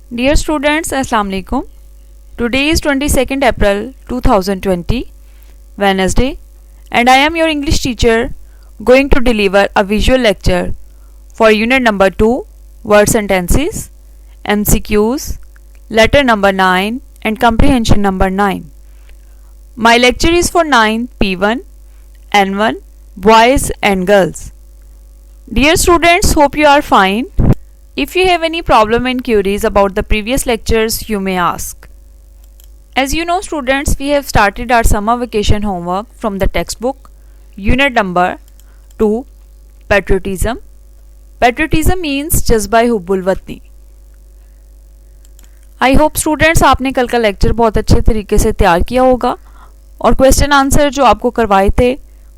Dear students, Assalamu alaikum. Today is 22nd April 2020, Wednesday, and I am your English teacher going to deliver a visual lecture for unit number 2, word sentences, MCQs, letter number 9 and comprehension number 9. My lecture is for 9 P1, N1, boys and girls. Dear students, hope you are fine. If you have any problem and queries about the previous lectures, you may ask. As you know students, we have started our summer vacation homework from the textbook, unit number 2, Patriotism. Patriotism means जज्बा हुब्बुल वतनी. I hope students आपने कल का lecture बहुत अच्छे तरीके से तैयार किया होगा और क्वेश्चन आंसर जो आपको करवाए थे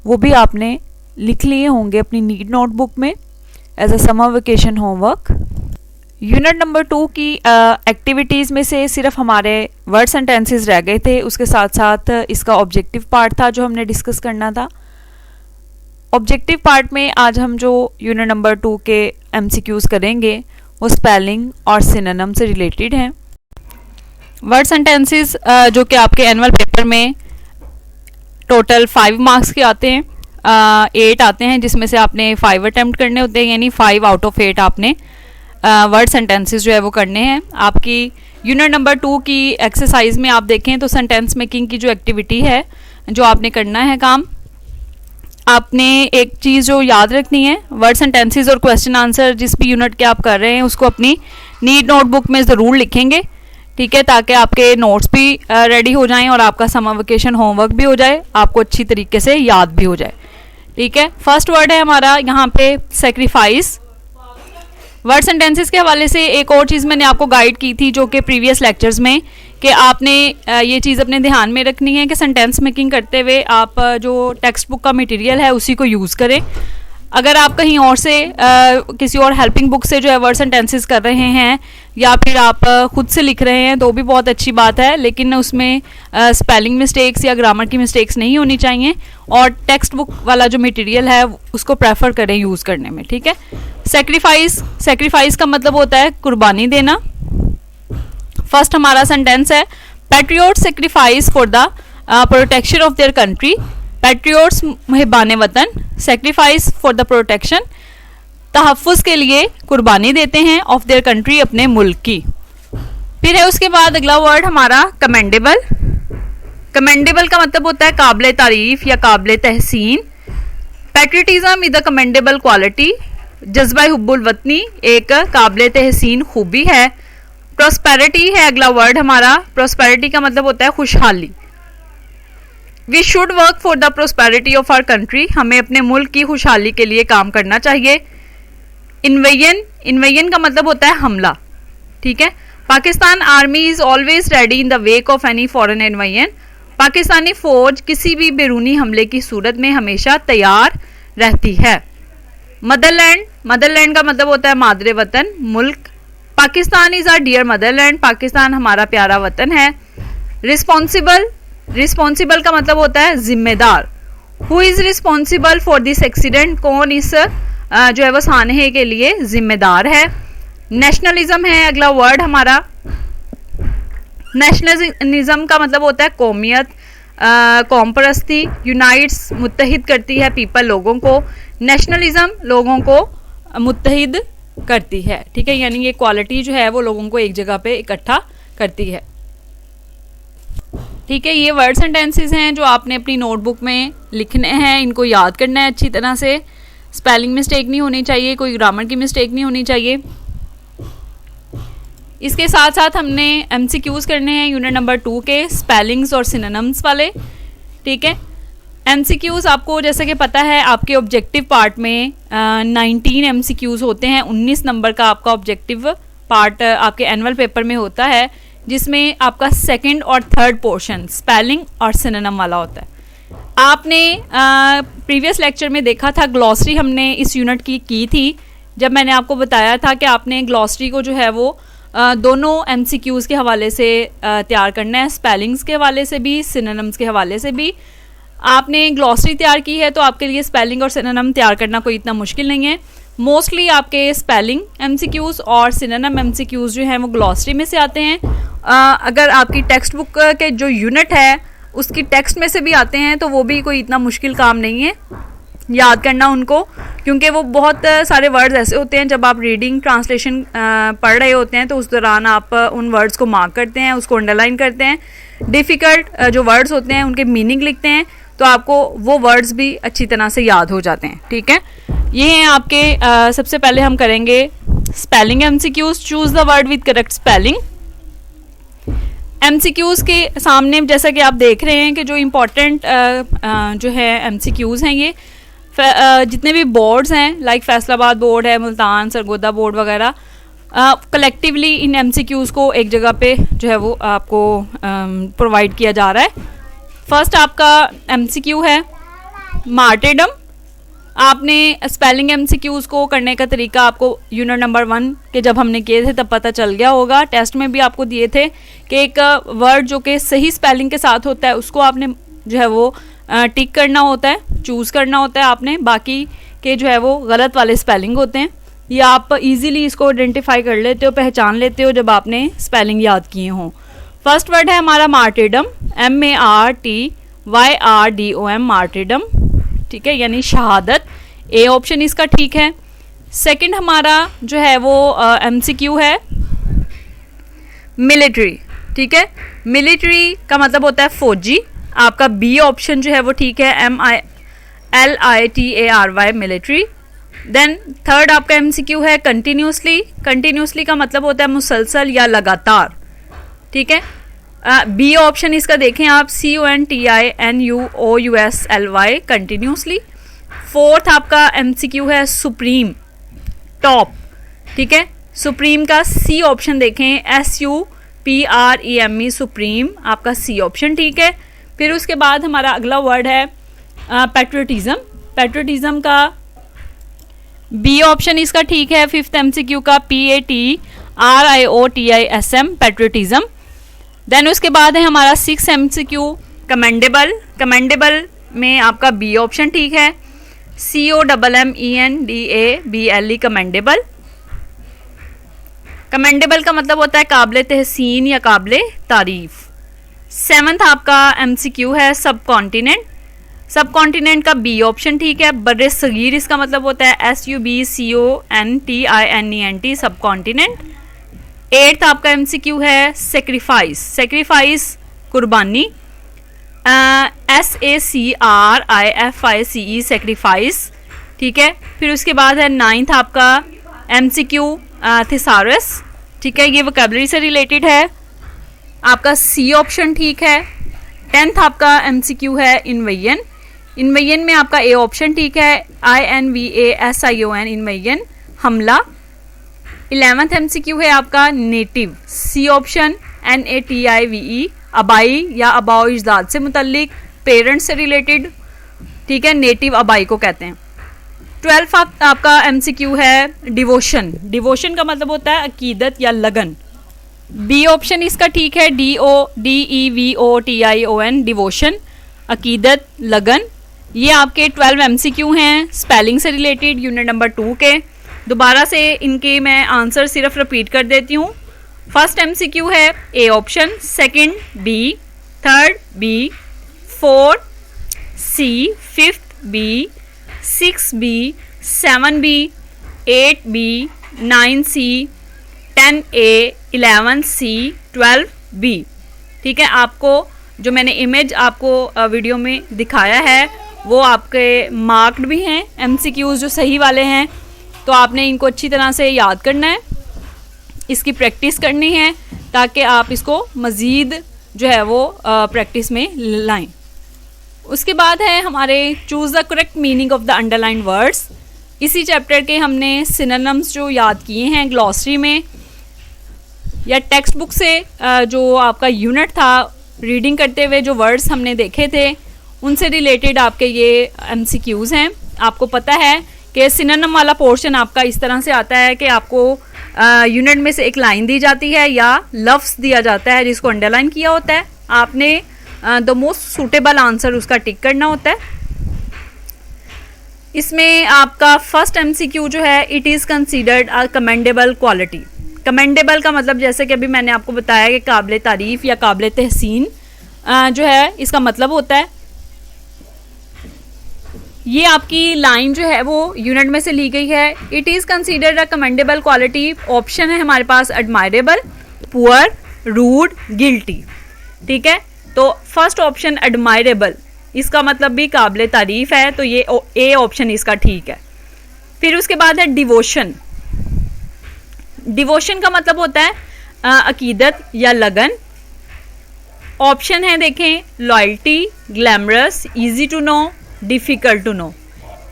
वो भी आपने लिख लिए होंगे अपनी नीट नोटबुक में as a summer vacation homework. Unit number 2 की एक्टिविटीज़ में से सिर्फ हमारे वर्ड सेंटेंसेस रह गए थे. उसके साथ साथ इसका ऑब्जेक्टिव पार्ट था जो हमने डिस्कस करना था. ऑब्जेक्टिव पार्ट में आज हम जो यूनिट नंबर 2 के एमसीक्यूज करेंगे वो स्पेलिंग और सिनोनिम से रिलेटेड हैं. वर्ड सेंटेंसेस जो कि आपके एनुअल पेपर में टोटल 5 मार्क्स के आते हैं, 8 आते हैं जिसमें से आपने 5 अटैम्प्ट करने होते हैं, यानी 5 आउट ऑफ 8 आपने वर्ड सेंटेंसेस जो है वो करने हैं. आपकी यूनिट नंबर 2 की एक्सरसाइज में आप देखें तो सेंटेंस मेकिंग की जो एक्टिविटी है जो आपने करना है काम, आपने एक चीज़ जो याद रखनी है, वर्ड सेंटेंसेस और क्वेश्चन आंसर जिस भी यूनिट के आप कर रहे हैं उसको अपनी नीट नोटबुक में ज़रूर लिखेंगे, ठीक है, ताकि आपके नोट्स भी रेडी हो जाएं और आपका समर वेकेशन होमवर्क भी हो जाए, आपको अच्छी तरीके से याद भी हो जाए. ठीक है, फर्स्ट वर्ड है हमारा यहाँ पे सेक्रीफाइस. वर्ड सेंटेंसेस के हवाले से एक और चीज़ मैंने आपको गाइड की थी जो कि प्रीवियस लेक्चर्स में, कि आपने ये चीज़ अपने ध्यान में रखनी है कि सेंटेंस मेकिंग करते हुए आप जो टेक्स्ट बुक का मटेरियल है उसी को यूज़ करें. अगर आप कहीं और से किसी और हेल्पिंग बुक से जो है वर्ड सेंटेंसेस कर रहे हैं या फिर आप खुद से लिख रहे हैं तो भी बहुत अच्छी बात है, लेकिन उसमें स्पेलिंग मिस्टेक्स या ग्रामर की मिस्टेक्स नहीं होनी चाहिए और टेक्स्ट बुक वाला जो मटेरियल है उसको प्रेफर करें यूज़ करने में. ठीक है, सेक्रीफाइस का मतलब होता है कुर्बानी देना. फर्स्ट हमारा सेंटेंस है patriots sacrifice for the protection of their country. Patriots मुहिबान वतन, सेक्रीफाइस फॉर द प्रोटेक्शन, तहफ़्फ़ुज़ के लिए कुर्बानी देते हैं, ऑफ देयर कंट्री अपने मुल्क की. फिर है उसके बाद अगला वर्ड हमारा कमेंडेबल. कमेंडेबल का मतलब होता है काबिल तारीफ या काबिल तहसीन. Patriotism is a commendable quality. जज्बा हुब्बुल वतनी एक काबिल तहसीन खूबी है. प्रोस्पेरिटी है अगला वर्ड हमारा. प्रोस्पेरिटी का मतलब होता है खुशहाली. We should work for the prosperity of our country. हमें अपने मुल्क की खुशहाली के लिए काम करना चाहिए. इन्वेजन का मतलब होता है हमला. ठीक है, Pakistan army is always ready in the wake of any foreign invasion. Pakistani फौज किसी भी बैरूनी हमले की सूरत में हमेशा तैयार रहती है. मदरलैंड का मतलब होता है मादरे वतन, मुल्क. Pakistan is our dear motherland. Pakistan हमारा प्यारा वतन है. रिस्पॉन्सिबल का मतलब होता है जिम्मेदार. Who is responsible for this accident. कौन इस जो है वो सानहे के लिए जिम्मेदार है. नेशनलिज्म है अगला वर्ड हमारा. नेशनलिज्म का मतलब होता है कौमियत, कौम परस्ती. यूनाइट्स मुत्तहिद करती है पीपल लोगों को. नेशनलिज्म लोगों को मुत्तहिद करती है. ठीक है, यानी ये क्वालिटी जो है वो लोगों को एक जगह पे इकट्ठा करती है. ठीक है, ये वर्ड सेंटेंसेस हैं जो आपने अपनी नोटबुक में लिखने हैं, इनको याद करना है अच्छी तरह से. स्पेलिंग मिस्टेक नहीं होनी चाहिए, कोई ग्रामर की मिस्टेक नहीं होनी चाहिए. इसके साथ साथ हमने एमसीक्यूज करने हैं यूनिट नंबर 2 के, स्पेलिंग्स और सिनोनिम्स वाले. ठीक है, एमसीक्यूज आपको जैसे कि पता है आपके ऑब्जेक्टिव पार्ट में 19 एमसीक्यूज होते हैं. 19 नंबर का आपका ऑब्जेक्टिव पार्ट आपके एनुअल पेपर में होता है जिसमें आपका सेकंड और थर्ड पोर्शन स्पेलिंग और सिनोनिम वाला होता है. आपने प्रीवियस लेक्चर में देखा था ग्लॉसरी हमने इस यूनिट की थी, जब मैंने आपको बताया था कि आपने ग्लॉसरी को जो है वो दोनों एमसीक्यूज के हवाले से तैयार करना है, स्पेलिंग्स के हवाले से भी, सिनोनिम्स के हवाले से भी. आपने ग्लॉसरी तैयार की है तो आपके लिए स्पेलिंग और सिनोनिम तैयार करना कोई इतना मुश्किल नहीं है. मोस्टली आपके स्पेलिंग MCQs और सिनोनिम MCQs जो हैं वो ग्लॉसरी में से आते हैं। अगर आपकी टेक्स्ट बुक के जो यूनिट है उसकी टेक्स्ट में से भी आते हैं तो वो भी कोई इतना मुश्किल काम नहीं है याद करना उनको, क्योंकि वो बहुत सारे वर्ड्स ऐसे होते हैं जब आप रीडिंग ट्रांसलेशन पढ़ रहे होते हैं तो उस दौरान आप उन वर्ड्स को मार्क करते हैं, उसको अंडरलाइन करते हैं। डिफ़िकल्ट जो वर्ड्स होते हैं उनके मीनिंग लिखते हैं तो आपको वो वर्ड्स भी अच्छी तरह से याद हो जाते हैं। ठीक है, ये हैं आपके सबसे पहले हम करेंगे spelling MCQs। Choose the word with correct spelling. MCQs के सामने जैसा कि आप देख रहे हैं कि जो इम्पोर्टेंट जो है MCQs हैं ये जितने भी बोर्ड्स हैं लाइक फैसलाबाद बोर्ड है, मुल्तान, सरगोदा बोर्ड वगैरह, कलेक्टिवली इन MCQs को एक जगह पे जो है वो आपको प्रोवाइड किया जा रहा है। फर्स्ट आपका MCQ है मार्टेडम। आपने स्पेलिंग MCQs को करने का तरीका आपको यूनिट नंबर 1 के जब हमने किए थे तब पता चल गया होगा। टेस्ट में भी आपको दिए थे कि एक वर्ड जो कि सही स्पेलिंग के साथ होता है उसको आपने जो है वो टिक करना होता है, चूज़ करना होता है आपने, बाकी के जो है वो गलत वाले स्पेलिंग होते हैं। ये आप इजीली इसको आइडेंटिफाई कर लेते हो, पहचान लेते हो जब आपने स्पेलिंग याद किए हों। फर्स्ट वर्ड है हमारा मार्टेडम, MARTYRDOM, मार्टेडम। ठीक है, यानी शहादत। ए ऑप्शन इसका ठीक है। सेकंड हमारा जो है वो MCQ है मिलिट्री। ठीक है, मिलिट्री का मतलब होता है फौजी। आपका बी ऑप्शन जो है वो ठीक है, MILITARY, मिलिट्री। देन थर्ड आपका MCQ है कंटिन्यूसली। कंटिन्यूसली का मतलब होता है मुसलसल या लगातार। ठीक है, बी ऑप्शन इसका देखें आप, CONTINUOUSLY, कंटिन्यूसली। फोर्थ आपका MCQ है सुप्रीम, टॉप। ठीक है, सुप्रीम का सी ऑप्शन देखें, SUPREME, सुप्रीम, आपका सी ऑप्शन ठीक है। फिर उसके बाद हमारा अगला वर्ड है पैट्रियटिज्म। पैट्रियटिज्म का बी ऑप्शन इसका ठीक है। फिफ्थ MCQ का PATRIOTISM, पैट्रियटिज्म। देन उसके बाद है हमारा 6 MCQ कमेंडेबल। कमेंडेबल में आपका बी ऑप्शन ठीक है, COMMENDABLE, कमेंडेबल। कमेंडेबल का मतलब होता है काबिल तहसीन या काबिल तारीफ। सेवन्थ आपका MCQ है सब कॉन्टिनेंट। सब कॉन्टिनेंट का बी ऑप्शन ठीक है। बर्रे सगीर इसका मतलब होता है SUBCONTINENT, सब कॉन्टिनेंट। एट्थ आपका MCQ है सेक्रीफाइस। सेक्रीफाइस कुर्बानी, SACRIFICE, सेक्रीफाइस। ठीक है, फिर उसके बाद है नाइन्थ आपका MCQ थिसारस। ठीक है, ये वोकैबुलरी से रिलेटेड है, आपका सी ऑप्शन ठीक है। टेंथ आपका MCQ है इन्वेजन। इन्वेजन में आपका ए ऑप्शन ठीक है, INVASION, इन्वेजन, हमला। 11th MCQ है आपका नेटिव, सी ऑप्शन, NATIVE, अबाई या अबाओ इजदाद से मुतल्लिक, पेरेंट्स से रिलेटेड। ठीक है, नेटिव अबाई को कहते हैं। 12th आपका MCQ है डिवोशन। डिवोशन का मतलब होता है अकीदत या लगन। बी ऑप्शन इसका ठीक है, DODEVOTION, डिवोशन, अकीदत, लगन। ये आपके 12 MCQ हैं स्पेलिंग से रिलेटेड यूनिट नंबर 2 के। दोबारा से इनके मैं आंसर सिर्फ रिपीट कर देती हूँ। फर्स्ट MCQ है A option, second B, third B, fourth C, fifth B, 6B, 7B, 8B, 9C, 10A, 11C, 12B। ठीक है, आपको जो मैंने इमेज आपको वीडियो में दिखाया है वो आपके मार्क्ड भी हैं MCQs जो सही वाले हैं, तो आपने इनको अच्छी तरह से याद करना है, इसकी प्रैक्टिस करनी है ताकि आप इसको मज़ीद जो है वो प्रैक्टिस में लाएं। उसके बाद है हमारे choose the correct meaning of the underline words. इसी चैप्टर के हमने सिनोनिम्स जो याद किए हैं ग्लॉसरी में या टेक्स्ट बुक से जो आपका यूनिट था रीडिंग करते हुए जो वर्ड्स हमने देखे थे उनसे रिलेटेड आपके ये MCQs हैं। आपको पता है कि सिनोनिम वाला पोर्शन आपका इस तरह से आता है कि आपको यूनिट में से एक लाइन दी जाती है या लफ्ज़ दिया जाता है जिसको अंडरलाइन किया होता है, आपने द मोस्ट सूटेबल आंसर उसका टिक करना होता है। इसमें आपका फर्स्ट एमसीक्यू जो है, it is considered a commendable quality. Commendable का मतलब जैसे कि अभी मैंने आपको बताया कि काबिल तारीफ़ या काबिल तहसीन जो है इसका मतलब होता है। ये आपकी लाइन जो है वो यूनिट में से ली गई है। It is considered a commendable quality, option है हमारे पास एडमायरेबल, पुअर, रूड, गिल्टी। ठीक है, तो फर्स्ट ऑप्शन एडमायरेबल, इसका मतलब भी काबिल तारीफ़ है, तो ये ए ऑप्शन इसका ठीक है। फिर उसके बाद है डिवोशन। डिवोशन का मतलब होता है अकीदत या लगन। ऑप्शन है देखें, loyalty, glamorous, easy to know, difficult to know.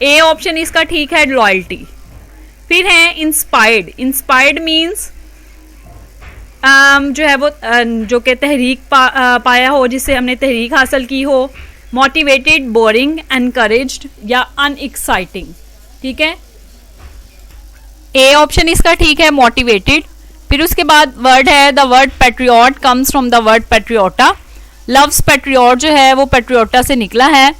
A option इसका ठीक है, लॉयल्टी। फिर है इंस्पायर्ड। इंस्पायर्ड मीन्स जो है वो जो कि तहरीक पाया हो, जिससे हमने तहरीक हासिल की हो। मोटिवेटेड, बोरिंग, एनकरेज्ड या अनएक्साइटिंग। ठीक है, ए ऑप्शन इसका ठीक है, मोटिवेटेड। फिर उसके बाद वर्ड है, the word patriot comes from the word patriota. Loves patriot जो है वो पैट्रियोटा से निकला है,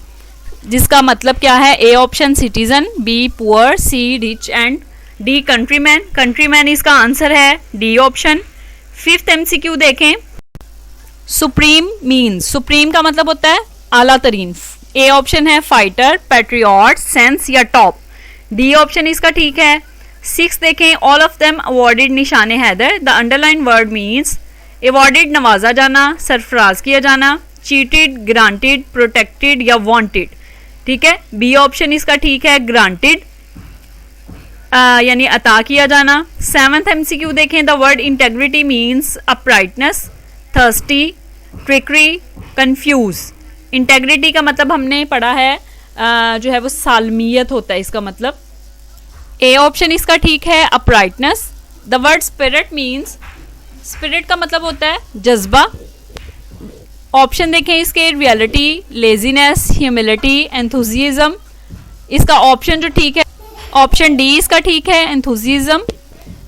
जिसका मतलब क्या है? A option citizen, B poor, C rich and D countryman. Countryman इसका आंसर है, डी ऑप्शन। फिफ्थ एमसीक्यू देखें, सुप्रीम मीन्स, सुप्रीम का मतलब होता है आला तरीन। ए ऑप्शन है फाइटर, पैट्रियट, सेंस या टॉप। डी ऑप्शन इसका ठीक है। सिक्स देखें, all of them awarded Nishan Haider. The underline word means awarded नवाजा जाना, सरफराज किया जाना, चीटेड, ग्रांटेड, प्रोटेक्टेड या वांटेड। ठीक है, बी ऑप्शन इसका ठीक है, ग्रांटेड यानी अता किया जाना। सेवंथ एमसीक्यू देखें, the word integrity means uprightness, thirsty, trickery, confuse. Integrity का मतलब हमने पढ़ा है जो है वो सालमियत होता है, इसका मतलब। ए ऑप्शन इसका ठीक है, uprightness. The word spirit means, spirit का मतलब होता है जज्बा। ऑप्शन देखें इसके, रियलिटी, लेजीनेस, ह्यूमिलिटी, एंथुजिज्म। इसका ऑप्शन जो ठीक है, ऑप्शन डी इसका ठीक है, एंथुजिज्म।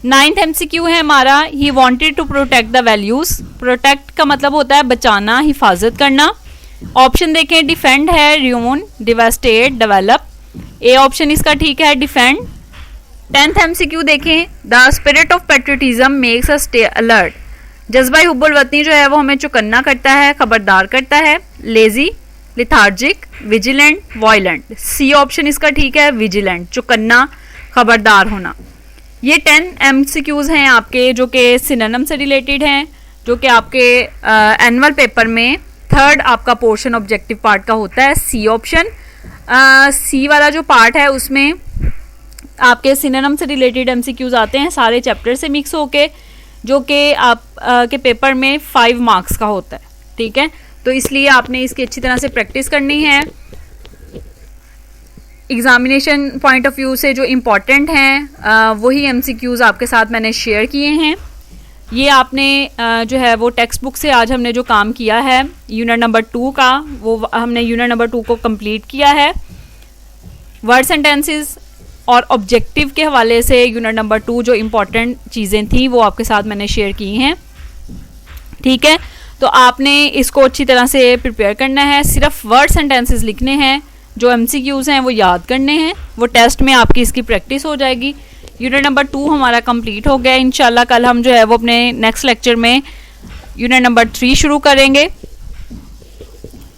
नाइन्थ एमसीक्यू है हमारा, he wanted to protect the values. Protect का मतलब होता है बचाना, हिफाजत करना। ऑप्शन देखें, डिफेंड है, रियून, डिवास्टेट, डेवलप। ए ऑप्शन इसका ठीक है, डिफेंड। टेंथ एमसीक्यू देखें, the spirit of patriotism makes us stay alert. जज्बा हुब्बुल वतनी जो है वो हमें चौकन्ना करता है, खबरदार करता है। Lazy, lethargic, vigilant, violent. C option इसका ठीक है, विजिलेंट, चौकन्ना, खबरदार होना। ये 10 एमसीक्यूज हैं आपके जो कि सिनोनिम से रिलेटेड हैं, जो कि आपके एनुअल पेपर में थर्ड आपका पोर्शन ऑब्जेक्टिव पार्ट का होता है, सी ऑप्शन। सी वाला जो पार्ट है उसमें आपके सिनोनिम से रिलेटेड एमसीक्यूज आते हैं, सारे चैप्टर से मिक्स होके, जो कि आप के पेपर में 5 मार्क्स का होता है। ठीक है, तो इसलिए आपने इसकी अच्छी तरह से प्रैक्टिस करनी है। एग्जामिनेशन पॉइंट ऑफ व्यू से जो इम्पॉर्टेंट हैं वही एमसीक्यूज आपके साथ मैंने शेयर किए हैं। ये आपने जो है वो टेक्स्ट बुक से आज हमने जो काम किया है यूनिट नंबर 2 का, वो हमने यूनिट नंबर 2 को कंप्लीट किया है। वर्ड सेंटेंसेस और ऑब्जेक्टिव के हवाले से यूनिट नंबर 2 जो इम्पॉर्टेंट चीज़ें थी वो आपके साथ मैंने शेयर की हैं। ठीक है, तो आपने इसको अच्छी तरह से प्रिपेयर करना है। सिर्फ वर्ड सेंटेंसेस लिखने हैं, जो एमसीक्यूज हैं वो याद करने हैं, वो टेस्ट में आपकी इसकी प्रैक्टिस हो जाएगी। यूनिट नंबर 2 हमारा कंप्लीट हो गया। इंशाल्लाह कल हम जो है वो अपने नेक्स्ट लेक्चर में यूनिट नंबर 3 शुरू करेंगे।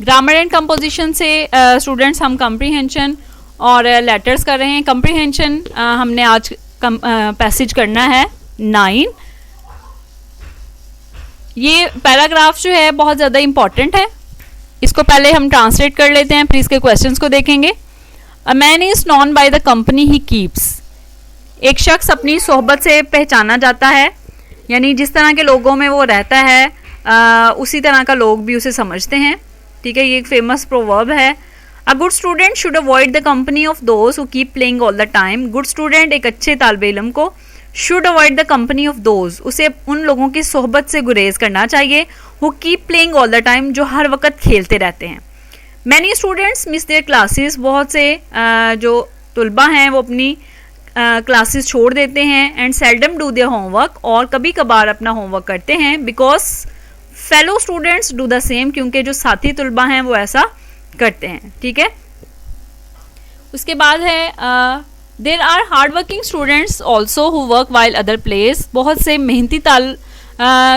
ग्रामर एंड कंपोजिशन से स्टूडेंट्स हम कम्प्रीहेंशन और लेटर्स कर रहे हैं। कम्प्रीहेंशन हमने आज पैसेज करना है 9। ये पैराग्राफ जो है बहुत ज़्यादा इम्पॉर्टेंट है, इसको पहले हम ट्रांसलेट कर लेते हैं, फिर इसके क्वेश्चंस को देखेंगे। A man is known by the company he keeps. एक शख्स अपनी सोहबत से पहचाना जाता है, यानी जिस तरह के लोगों में वो रहता है उसी तरह का लोग भी उसे समझते हैं। ठीक है, ये एक फेमस प्रोवर्ब है। A good student should avoid the company of those who keep playing all the time. Good student, एक अच्छे तालिब इल्म को, should avoid the company of those, उसे उन लोगों की सोहबत से गुरेज करना चाहिए, who keep playing all the time, जो हर वक्त खेलते रहते हैं। Many students miss their classes, बहुत से जो तुलबा हैं वो अपनी क्लासेस छोड़ देते हैं। And seldom do their homework, और कभी कभार अपना होमवर्क करते हैं। Because fellow students do the same, क्योंकि जो साथी तुलबा हैं वो ऐसा करते हैं। ठीक है, उसके बाद है there are hard working students also who work while other place. बहुत से मेहनती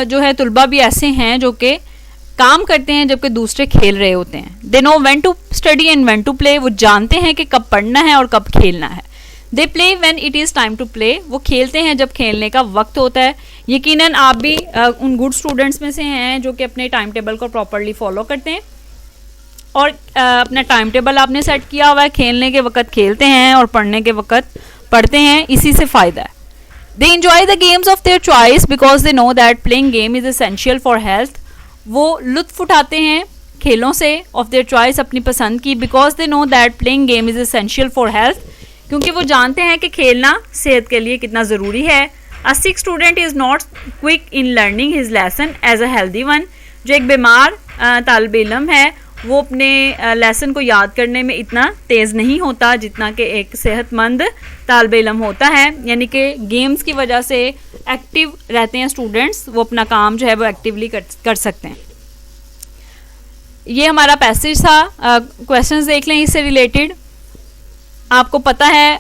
जो है तलबा भी ऐसे हैं जो कि काम करते हैं जबकि दूसरे खेल रहे होते हैं। They know when to study and when to play. वो जानते हैं कि कब पढ़ना है और कब खेलना है। They play when it is time to play. वो खेलते हैं जब खेलने का वक्त होता है। यकीनन आप भी उन गुड स्टूडेंट्स में से हैं जो कि अपने टाइम टेबल को प्रॉपरली फॉलो करते हैं और अपना टाइम टेबल आपने सेट किया हुआ है। खेलने के वक्त खेलते हैं और पढ़ने के वक्त पढ़ते हैं, इसी से फ़ायदा है। दे enjoy the games of their choice because they know that playing game is essential for health। वो लुत्फ उठाते हैं खेलों से of their choice, अपनी पसंद की, because they know that playing game is essential for health, क्योंकि वो जानते हैं कि खेलना सेहत के लिए कितना ज़रूरी है। A sick student is not quick in learning his lesson as a healthy one। जो एक बीमार तालिब इल्म है वो अपने लेसन को याद करने में इतना तेज़ नहीं होता जितना कि एक सेहतमंद तालिब इल्म होता है। यानी कि गेम्स की वजह से एक्टिव रहते हैं स्टूडेंट्स, वो अपना काम जो है वो एक्टिवली कर सकते हैं। ये हमारा पैसेज था। क्वेश्चंस देख लें इससे रिलेटेड। आपको पता है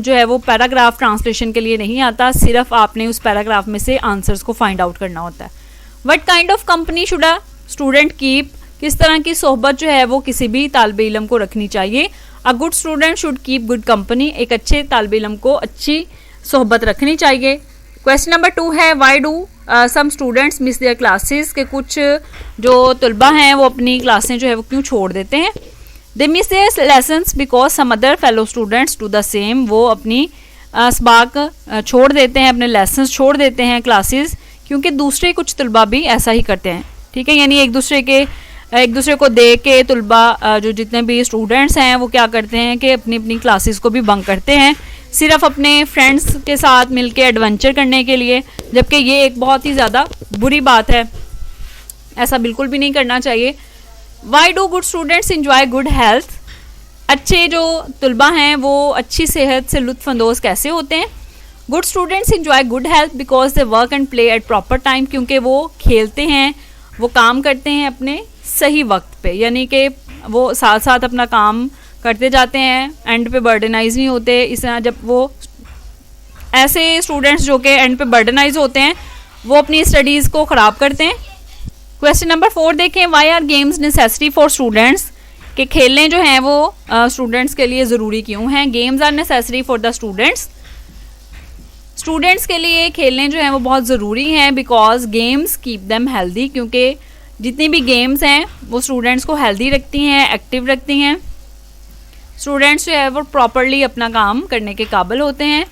जो है वो पैराग्राफ ट्रांसलेशन के लिए नहीं आता, सिर्फ आपने उस पैराग्राफ में से आंसर्स को फाइंड आउट करना होता है। What kind of company should a student keep. किस तरह की सोहबत जो है वो किसी भी तालिब इल्म को रखनी चाहिए। A good student should keep good company. एक अच्छे तालिब इल्म को अच्छी सोहबत रखनी चाहिए। क्वेश्चन नंबर 2 है why do some students miss their classes. के कुछ जो तलबा हैं वो अपनी क्लासें जो है वो क्यों छोड़ देते हैं। They miss their lessons because some other fellow students do the same. वो अपनी सबक छोड़ देते हैं, अपने लेसन्स छोड़ देते हैं क्लासेस, क्योंकि दूसरे कुछ तलबा भी ऐसा ही करते हैं। ठीक है, यानी एक दूसरे को देख के तलबा जो जितने भी स्टूडेंट्स हैं वो क्या करते हैं कि अपनी अपनी क्लासेस को भी बंक करते हैं सिर्फ अपने फ्रेंड्स के साथ मिलके एडवेंचर करने के लिए, जबकि ये एक बहुत ही ज़्यादा बुरी बात है। ऐसा बिल्कुल भी नहीं करना चाहिए। Why do good students enjoy good health. अच्छे जो तलबा हैं वो अच्छी सेहत से लुत्फ़अंदोज़ कैसे होते हैं। Good students enjoy good health because they work and play at proper time. क्योंकि वो खेलते हैं, वो काम करते हैं अपने सही वक्त पे, यानी कि वो साथ साथ अपना काम करते जाते हैं, एंड पे बर्डनाइज नहीं होते। इस तरह जब वो ऐसे स्टूडेंट्स जो कि एंड पे बर्डनाइज होते हैं वो अपनी स्टडीज़ को ख़राब करते हैं। क्वेश्चन नंबर 4 देखें why are games necessary for students. कि खेलने जो हैं वो स्टूडेंट्स के लिए ज़रूरी क्यों हैं। Games are necessary for the students. Students के लिए खेलने जो हैं वो बहुत ज़रूरी हैं because games keep them healthy. क्योंकि जितनी भी गेम्स हैं वो स्टूडेंट्स को हेल्दी रखती हैं, एक्टिव रखती हैं। स्टूडेंट्स जो है वो प्रॉपरली अपना काम करने के काबिल होते हैं।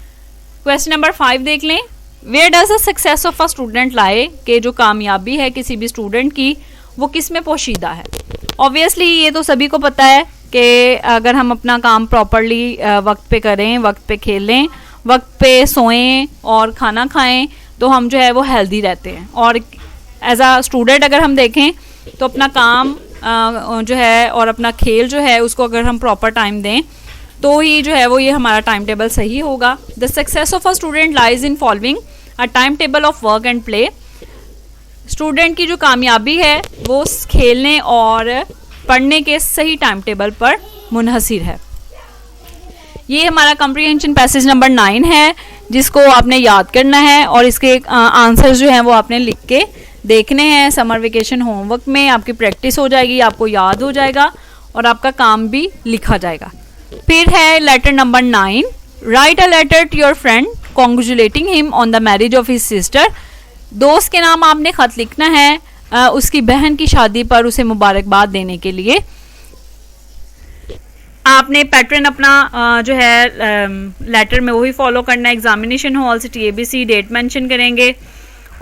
क्वेश्चन नंबर 5 देख लें where does the success of a student lie. कि जो कामयाबी है किसी भी स्टूडेंट की वो किस में पोशीदा है। ऑब्वियसली ये तो सभी को पता है कि अगर हम अपना काम प्रॉपरली वक्त पे करें, वक्त पे खेलें, वक्त पे सोएं और खाना खाएं तो हम जो है वो हेल्दी रहते हैं। और एज अ स्टूडेंट अगर हम देखें तो अपना काम जो है और अपना खेल जो है उसको अगर हम प्रॉपर टाइम दें तो ही जो है वो ये हमारा टाइम टेबल सही होगा। The success of a student lies in following a time table of work and play. Student की जो कामयाबी है वो खेलने और पढ़ने के सही टाइम टेबल पर मुनहसिर है। ये हमारा कम्प्रीहेंशन पैसेज नंबर 9 है जिसको आपने याद करना है और इसके आंसर्स जो हैं वो आपने लिख के देखने हैं। समर वेकेशन होमवर्क में आपकी प्रैक्टिस हो जाएगी, आपको याद हो जाएगा और आपका काम भी लिखा जाएगा। फिर है letter number 9 write a letter to your friend congratulating him on the marriage of his sister. दोस्त के नाम आपने ख़त लिखना है उसकी बहन की शादी पर उसे मुबारकबाद देने के लिए। आपने पैटर्न अपना जो है लेटर में वही फॉलो करना है। एग्जामिनेशन हॉल से TABC डेट मेंशन करेंगे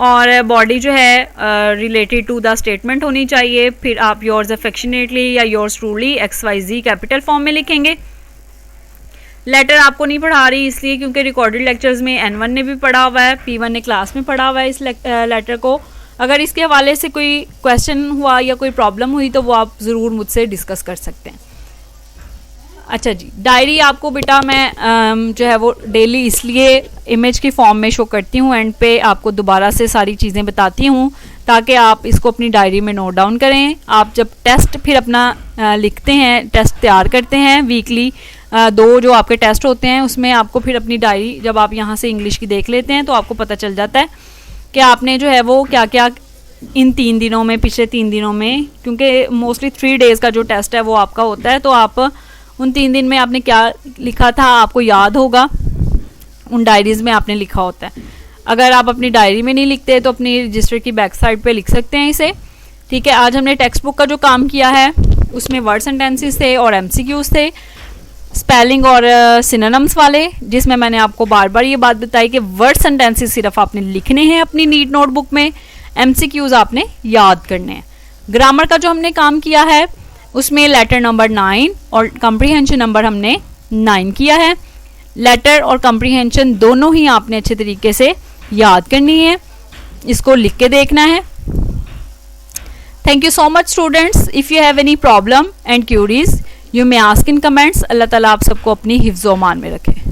और बॉडी जो है रिलेटेड टू द स्टेटमेंट होनी चाहिए। फिर आप योर्स अफेक्शनेटली या yours truly XYZ capital form में लिखेंगे। लेटर आपको नहीं पढ़ा रही इसलिए क्योंकि रिकॉर्डेड लेक्चर्स में N1 ने भी पढ़ा हुआ है, P1 ने क्लास में पढ़ा हुआ है इस लेटर को। अगर इसके हवाले से कोई क्वेश्चन हुआ या कोई प्रॉब्लम हुई तो वो आप ज़रूर मुझसे डिस्कस कर सकते हैं। अच्छा जी, डायरी आपको बेटा मैं जो है वो डेली इसलिए इमेज की फॉर्म में शो करती हूँ, एंड पे आपको दोबारा से सारी चीज़ें बताती हूँ ताकि आप इसको अपनी डायरी में नोट डाउन करें। आप जब टेस्ट फिर अपना लिखते हैं, टेस्ट तैयार करते हैं वीकली 2 जो आपके टेस्ट होते हैं उसमें आपको फिर अपनी डायरी जब आप यहाँ से इंग्लिश की देख लेते हैं तो आपको पता चल जाता है कि आपने जो है वो क्या क्या इन 3 दिनों में, पिछले 3 दिनों में, क्योंकि मोस्टली 3 डेज़ का जो टेस्ट है वो आपका होता है, तो आप उन 3 दिन में आपने क्या लिखा था आपको याद होगा, उन डायरीज़ में आपने लिखा होता है। अगर आप अपनी डायरी में नहीं लिखते तो अपनी रजिस्टर की बैक साइड पे लिख सकते हैं इसे। ठीक है, आज हमने टेक्स्ट बुक का जो काम किया है उसमें वर्ड सेंटेंसेस थे और MCQs थे, स्पेलिंग और सिनोनिम्स वाले, जिसमें मैंने आपको बार बार ये बात बताई कि वर्ड सेंटेंसेस सिर्फ आपने लिखने हैं अपनी नीट नोटबुक में, MCQs आपने याद करने हैं। ग्रामर का जो हमने काम किया है उसमें लेटर नंबर 9 और कम्प्रीहेंशन नंबर हमने 9 किया है। लेटर और कम्प्रीहेंशन दोनों ही आपने अच्छे तरीके से याद करनी है, इसको लिख के देखना है। Thank you so much students. If you have any problem and queries you may ask in comments. अल्लाह ताला आप सबको अपनी हिफ्ज़-ओ-अमान में रखे।